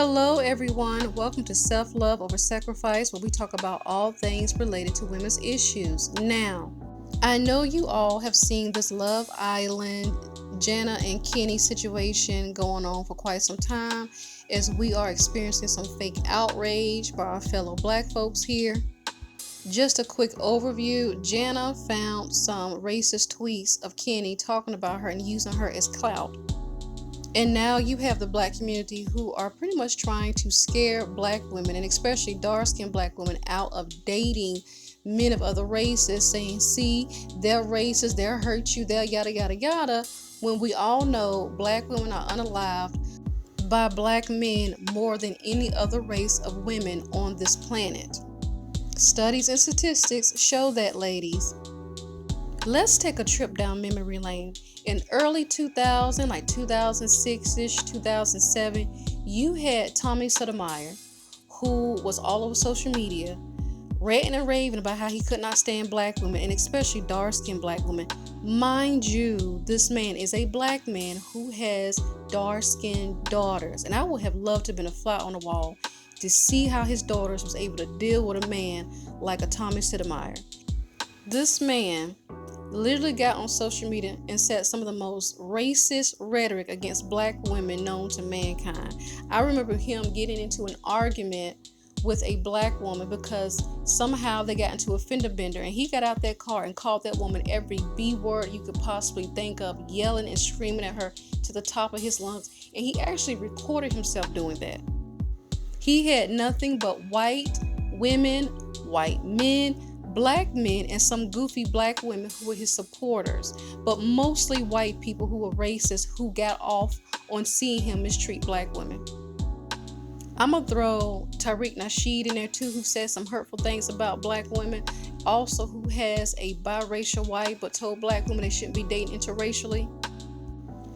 Hello, everyone. Welcome to Self Love Over Sacrifice, where we talk about all things related to women's issues. Now, I know you all have seen this Love Island, Jana and Kenny situation going on for quite some time, as we are experiencing some fake outrage by our fellow black folks here. Just a quick overview. Jana found some racist tweets of Kenny talking about her and using her as clout. And now you have the black community who are pretty much trying to scare black women, and especially dark-skinned black women, out of dating men of other races, saying, see, they're racist, they'll hurt you, they'll yada yada yada, when we all know black women are unalived by black men more than any other race of women on this planet. Studies and statistics show that, ladies. Let's take a trip down memory lane. In early 2000, like 2006-ish, 2007, you had Tommy Sotomayor, who was all over social media, ranting and raving about how he could not stand black women, and especially dark-skinned black women. Mind you, this man is a black man who has dark-skinned daughters, and I would have loved to have been a fly on the wall to see how his daughters was able to deal with a man like a Tommy Sotomayor. This man literally got on social media and said some of the most racist rhetoric against black women known to mankind. I remember him getting into an argument with a black woman because somehow they got into a fender bender, and he got out that car and called that woman every B word you could possibly think of, yelling and screaming at her to the top of his lungs, and he actually recorded himself doing that. He had nothing but white women, white men, black men, and some goofy black women who were his supporters, but mostly white people who were racist, who got off on seeing him mistreat black women. I'm gonna throw Tariq Nasheed in there too, who said some hurtful things about black women, also who has a biracial wife but told black women they shouldn't be dating interracially.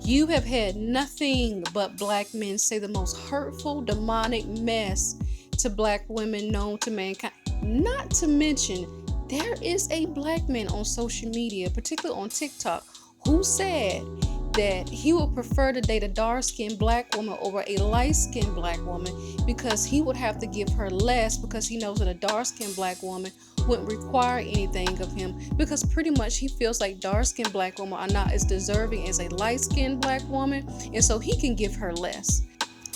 You have had nothing but black men say the most hurtful, demonic mess to black women known to mankind. Not to mention, there is a black man on social media, particularly on TikTok, who said that he would prefer to date a dark-skinned black woman over a light-skinned black woman because he would have to give her less, because he knows that a dark-skinned black woman wouldn't require anything of him, because pretty much he feels like dark-skinned black women are not as deserving as a light-skinned black woman, and so he can give her less.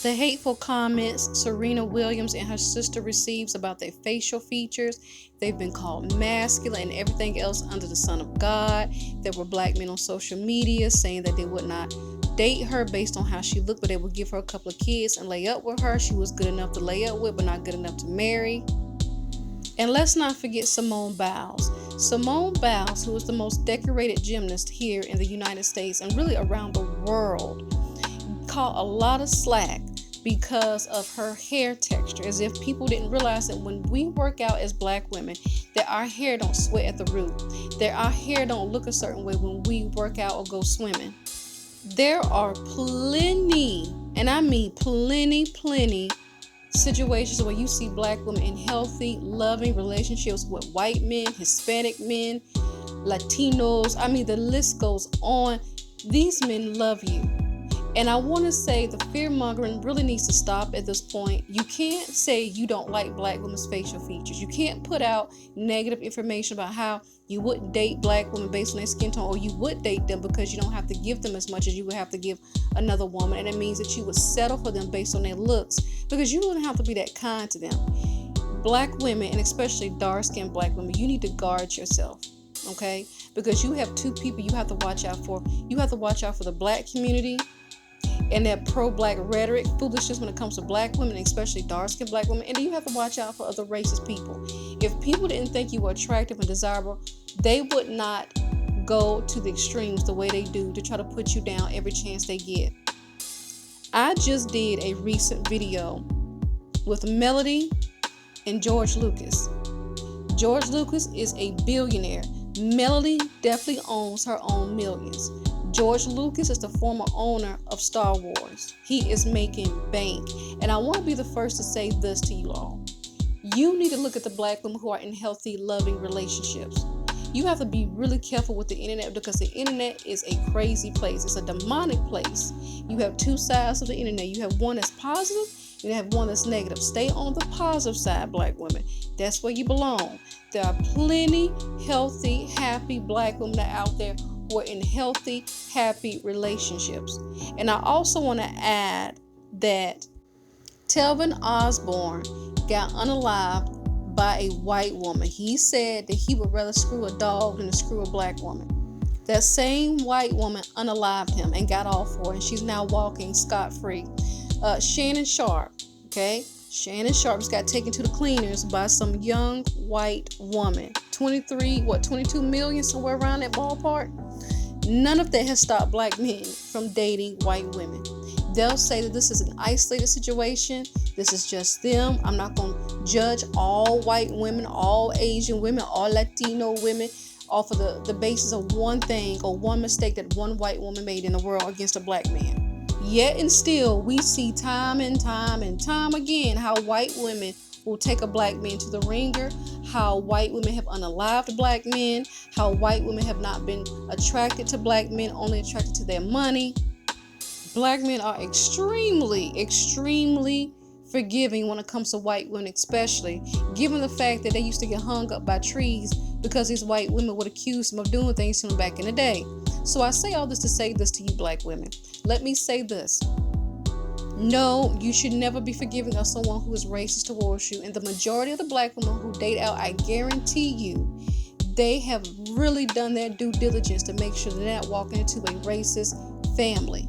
The hateful comments Serena Williams and her sister receives about their facial features, they've been called masculine and everything else under the sun of God. There were black men on social media saying that they would not date her based on how she looked, but they would give her a couple of kids and lay up with her. She was good enough to lay up with, but not good enough to marry. And let's not forget Simone Biles. Simone Biles, who is the most decorated gymnast here in the United States and really around the world, caught a lot of slack because of her hair texture, as if people didn't realize that when we work out as black women, that our hair don't sweat at the root, that our hair don't look a certain way when we work out or go swimming. There are plenty, and I mean plenty situations where you see black women in healthy, loving relationships with white men, Hispanic men, Latinos. I mean, the list goes on. These men love you. And I want to say the fear-mongering really needs to stop at this point. You can't say you don't like black women's facial features. You can't put out negative information about how you wouldn't date black women based on their skin tone, or you would date them because you don't have to give them as much as you would have to give another woman. And it means that you would settle for them based on their looks, because you wouldn't have to be that kind to them. Black women, and especially dark-skinned black women, you need to guard yourself, okay? Because you have two people you have to watch out for. You have to watch out for the black community and that pro-black rhetoric, foolishness when it comes to black women, especially dark-skinned black women. And then you have to watch out for other racist people. If people didn't think you were attractive and desirable, they would not go to the extremes the way they do to try to put you down every chance they get. I just did a recent video with Melody and George Lucas. George Lucas is a billionaire. Melody definitely owns her own millions. George Lucas is the former owner of Star Wars. He is making bank. And I want to be the first to say this to you all. You need to look at the black women who are in healthy, loving relationships. You have to be really careful with the internet, because the internet is a crazy place. It's a demonic place. You have two sides of the internet. You have one that's positive, You have one that's negative. Stay on the positive side, black women. That's where you belong. There are plenty healthy, happy black women out there who are in healthy, happy relationships. And I also want to add that Telvin Osborne got unalived by a white woman. He said that he would rather screw a dog than to screw a black woman. That same white woman unalived him and got off for it, and she's now walking scot-free. Shannon Sharp, okay? Shannon Sharp just got taken to the cleaners by some young white woman. 22 million, somewhere around that ballpark. None of that has stopped black men from dating white women. They'll say that this is an isolated situation. This is just them. I'm not going to judge all white women, all Asian women, all Latino women off of the basis of one thing or one mistake that one white woman made in the world against a black man. Yet and still, we see time and time and time again how white women will take a black man to the ringer, how white women have unalived black men, how white women have not been attracted to black men, only attracted to their money. Black men are extremely forgiving when it comes to white women, especially given the fact that they used to get hung up by trees because these white women would accuse them of doing things to them back in the day. So I say all this to say this to you black women. Let me say this. No, you should never be forgiving of someone who is racist towards you. And the majority of the black women who date out, I guarantee you, they have really done their due diligence to make sure they're not walking into a racist family.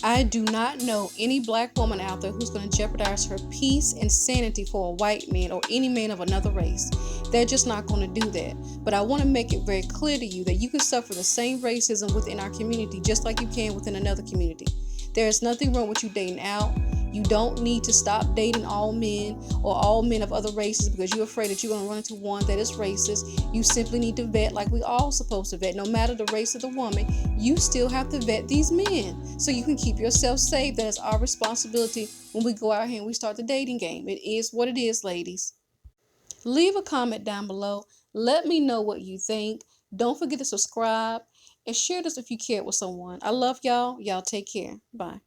I do not know any black woman out there who's going to jeopardize her peace and sanity for a white man or any man of another race. They're just not going to do that. But I want to make it very clear to you that you can suffer the same racism within our community just like you can within another community. There is nothing wrong with you dating out. You don't need to stop dating all men or all men of other races because you're afraid that you're going to run into one that is racist. You simply need to vet like we all supposed to vet. No matter the race of the woman, you still have to vet these men so you can keep yourself safe. That is our responsibility when we go out here and we start the dating game. It is what it is, ladies. Leave a comment down below. Let me know what you think. Don't forget to subscribe and share this if you care with someone. I love y'all. Y'all take care. Bye.